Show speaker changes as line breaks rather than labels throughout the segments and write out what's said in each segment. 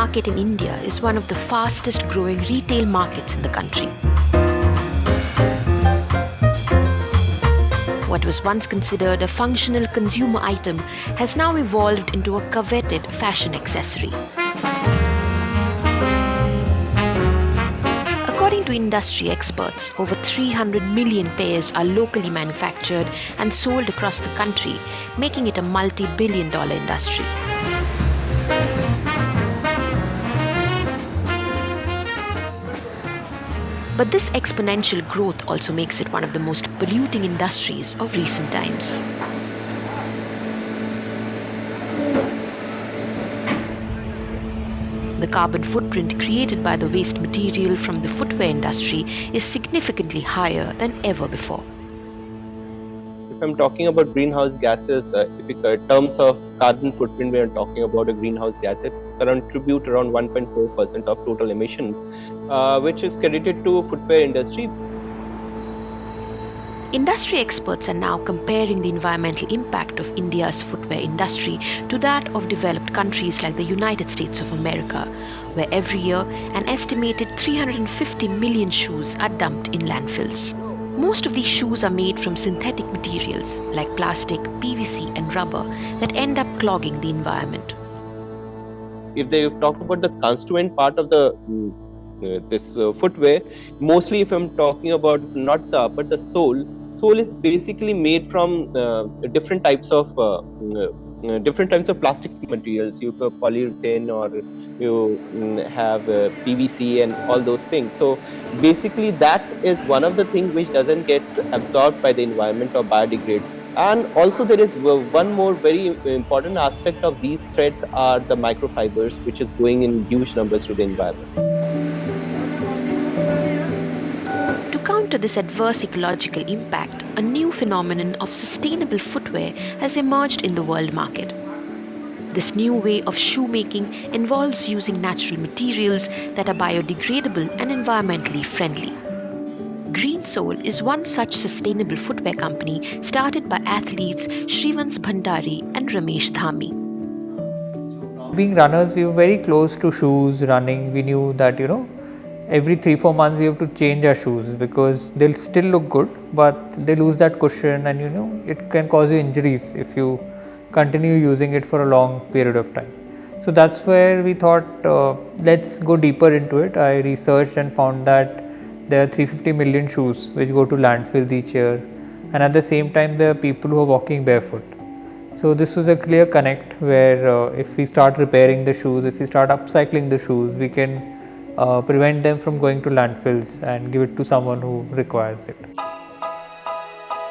market in India is one of the fastest growing retail markets in the country. What was once considered a functional consumer item has now evolved into a coveted fashion accessory. According to industry experts, over 300 million pairs are locally manufactured and sold across the country, making it a multi-billion-dollar industry. But this exponential growth also makes it one of the most polluting industries of recent times. The carbon footprint created by the waste material from the footwear industry is significantly higher than ever before.
If I'm talking about greenhouse gases, in terms of carbon footprint, we are talking about a greenhouse gas that contribute around 1.4% of total emissions, which is credited to footwear industry.
Industry experts are now comparing the environmental impact of India's footwear industry to that of developed countries like the United States of America, where every year an estimated 350 million shoes are dumped in landfills. Most of these shoes are made from synthetic materials like plastic, PVC and rubber that end up clogging the environment.
If they talk about the constituent part of the footwear, mostly if I'm talking about not the upper, the sole is basically made from different types of plastic materials. You have polyurethane, or you have PVC and all those things. So basically that is one of the things which doesn't get absorbed by the environment or biodegrades. And also there is one more very important aspect of these threads are the microfibers, which is going in huge numbers to the environment.
To counter this adverse ecological impact, a new phenomenon of sustainable footwear has emerged in the world market. This new way of shoemaking involves using natural materials that are biodegradable and environmentally friendly. Green Soul is one such sustainable footwear company started by athletes Shrivans Bhandari and Ramesh Dhami.
Being runners, we were very close to shoes, running. We knew that, every 3-4 months we have to change our shoes because they'll still look good, but they lose that cushion and it can cause you injuries if you continue using it for a long period of time. So that's where we thought, let's go deeper into it. I researched and found that there are 350 million shoes which go to landfills each year, and at the same time there are people who are walking barefoot. So this was a clear connect where if we start repairing the shoes, if we start upcycling the shoes, we can prevent them from going to landfills and give it to someone who requires it.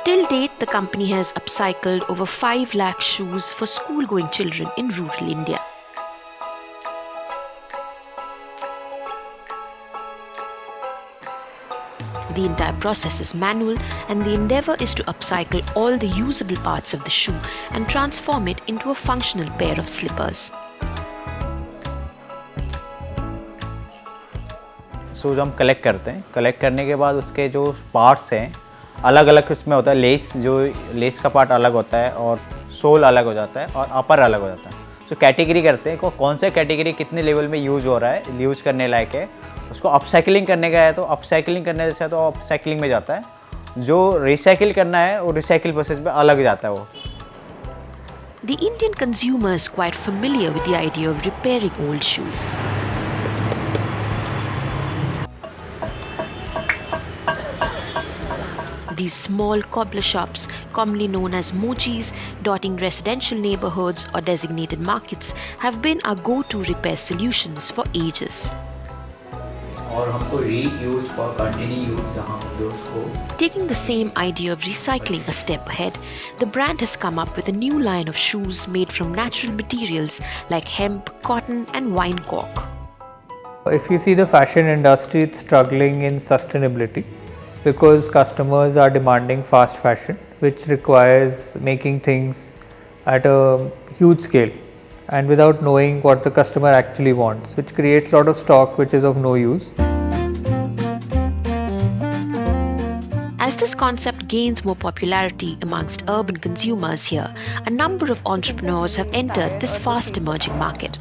Till date, the company has upcycled over 5 lakh shoes for school-going children in rural India. The entire process is manual, and the endeavor is to upcycle all the usable parts of the shoe and transform it into a functional pair of slippers.
Shoes हम collect करते हैं. Collect करने के बाद उसके जो parts हैं अलग अलग इसमें होता है. लेस का पार्ट अलग होता है और सोल अलग हो जाता है और अपर अलग हो जाता है. सो कैटेगरी करते हैं कौन से कैटेगरी कितने लेवल में यूज़ हो रहा है, यूज़ करने लायक है. उसको अपसाइकलिंग करने का है तो अपसाइकलिंग करने से तो अपसाइकलिंग में जाता है. जो रिसाइकिल करना है वो रिसाइकिल प्रोसेस में अलग जाता है वो.
The Indian consumer is quite familiar with the idea of repairing old shoes. These small cobbler shops, commonly known as mochis, dotting residential neighborhoods or designated markets, have been our go-to repair solutions for ages.
और हमको reuse और continue use जहाँ हम उसको.
Taking the same idea of recycling a step ahead, the brand has come up with a new line of shoes made from natural materials like hemp, cotton and wine cork.
If you see the fashion industry, it's struggling in sustainability because customers are demanding fast fashion, which requires making things at a huge scale and without knowing what the customer actually wants, which creates a lot of stock which is of no use.
As this concept gains more popularity amongst urban consumers here, a number of entrepreneurs have entered this fast emerging market.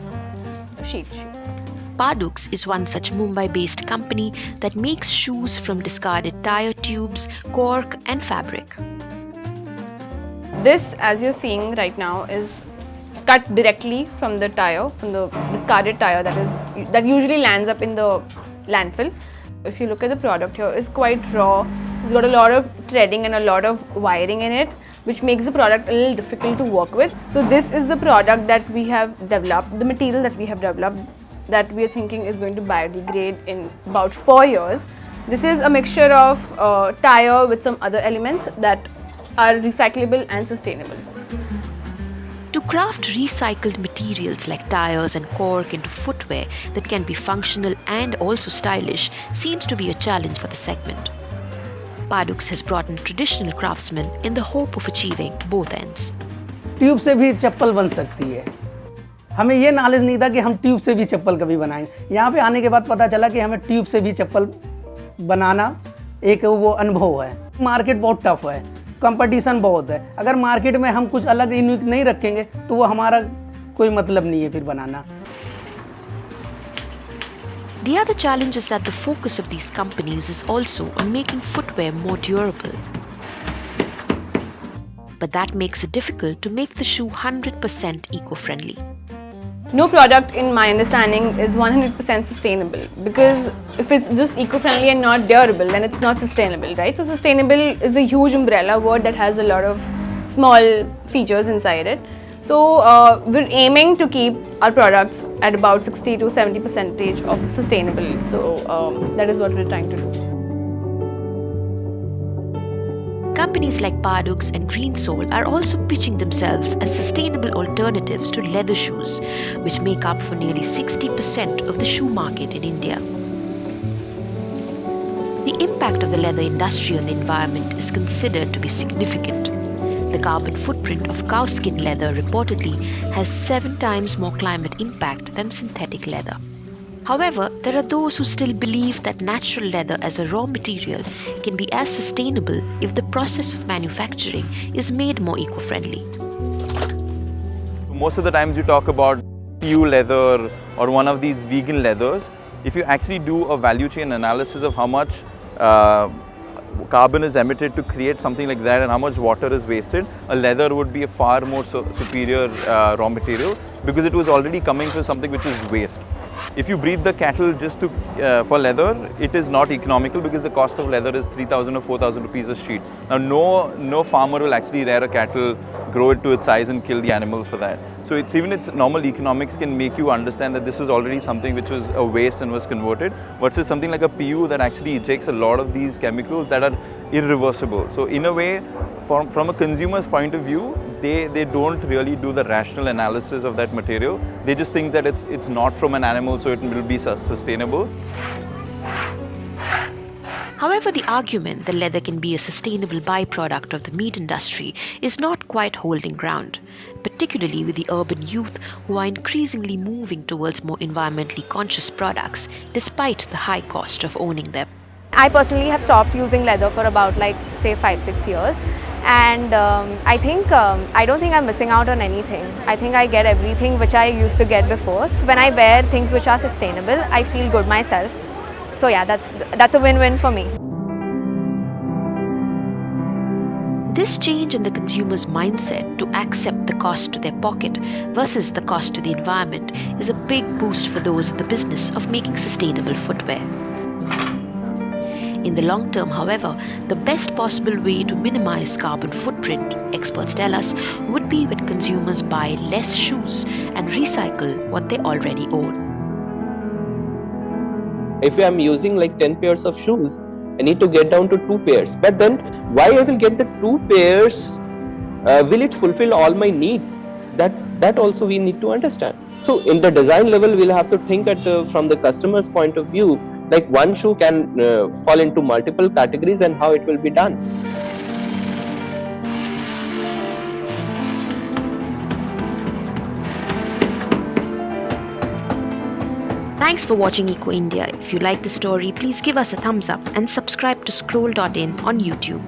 Paduks is one such Mumbai-based company that makes shoes from discarded tire tubes, cork and fabric.
This, as you're seeing right now, is cut directly from the tire, from the discarded tire that usually lands up in the landfill. If you look at the product here, it's quite raw. It's got a lot of threading and a lot of wiring in it, which makes the product a little difficult to work with. So this is the product that we have developed, the material that we have developed, that we are thinking is going to biodegrade in about 4 years. This is a mixture of tire with some other elements that are recyclable and sustainable.
To craft recycled materials like tires and cork into footwear that can be functional and also stylish seems to be a challenge for the segment. Paduks has brought in traditional craftsmen in the hope of achieving both ends.
Tube से भी चप्पल बन सकती है। हमें ये knowledge नहीं था कि हम ट्यूब से भी चप्पल कभी बनाएंगे। यहाँ पे आने के बाद पता चला कि हमें ट्यूब से भी चप्पल बनाना एक वो अनुभव है। मार्केट बहुत टफ है, कंपटीशन बहुत है। अगर मार्केट में हम कुछ अलग यूनिक नहीं रखेंगे तो वो हमारा कोई मतलब नहीं है फिर बनाना।
The other challenge is that the focus of these companies is also on making footwear more durable. But that makes it difficult to make the shoe 100% eco-friendly.
No product, in my understanding, is 100% sustainable, because if it's just eco-friendly and not durable, then it's not sustainable, right? So sustainable is a huge umbrella word that has a lot of small features inside it. So we're aiming to keep our products at about 60 to 70% of sustainable. So that is what we're trying to do.
Companies like Paduks and Green Sole are also pitching themselves as sustainable alternatives to leather shoes, which make up for nearly 60% of the shoe market in India. The impact of the leather industry on the environment is considered to be significant. The carbon footprint of cow skin leather reportedly has 7 times more climate impact than synthetic leather. However, there are those who still believe that natural leather as a raw material can be as sustainable if the process of manufacturing is made more eco-friendly.
Most of the times you talk about PU leather or one of these vegan leathers. If you actually do a value chain analysis of how much carbon is emitted to create something like that and how much water is wasted, a leather would be a far more superior raw material, because it was already coming from something which is waste. If you breed the cattle just to for leather, it is not economical, because the cost of leather is 3,000 or 4,000 rupees a sheet. Now no farmer will actually rear a cattle, grow it to its size and kill the animal for that. So even its normal economics can make you understand that this is already something which was a waste and was converted, versus something like a PU that actually ejects a lot of these chemicals that are irreversible. So in a way, from a consumer's point of view, they don't really do the rational analysis of that material. They just think that it's not from an animal, so it will be sustainable.
However, the argument that leather can be a sustainable byproduct of the meat industry is not quite holding ground, particularly with the urban youth who are increasingly moving towards more environmentally conscious products despite the high cost of owning them.
I personally have stopped using leather for about say 5-6 years, and I don't think I'm missing out on anything. I think I get everything which I used to get before. When I wear things which are sustainable, I feel good myself. So yeah, that's a win-win for me.
This change in the consumer's mindset to accept the cost to their pocket versus the cost to the environment is a big boost for those in the business of making sustainable footwear. In the long term, however, the best possible way to minimize carbon footprint, experts tell us, would be when consumers buy less shoes and recycle what they already own.
If I'm using like 10 pairs of shoes, I need to get down to 2 pairs. But then why I will get the 2 pairs? Will it fulfill all my needs? That also we need to understand. So in the design level, we'll have to think from the customer's point of view, like one shoe can fall into multiple categories and how it will be done.
Thanks for watching Eco India. If you like the story, please give us a thumbs up and subscribe to Scroll.in on YouTube.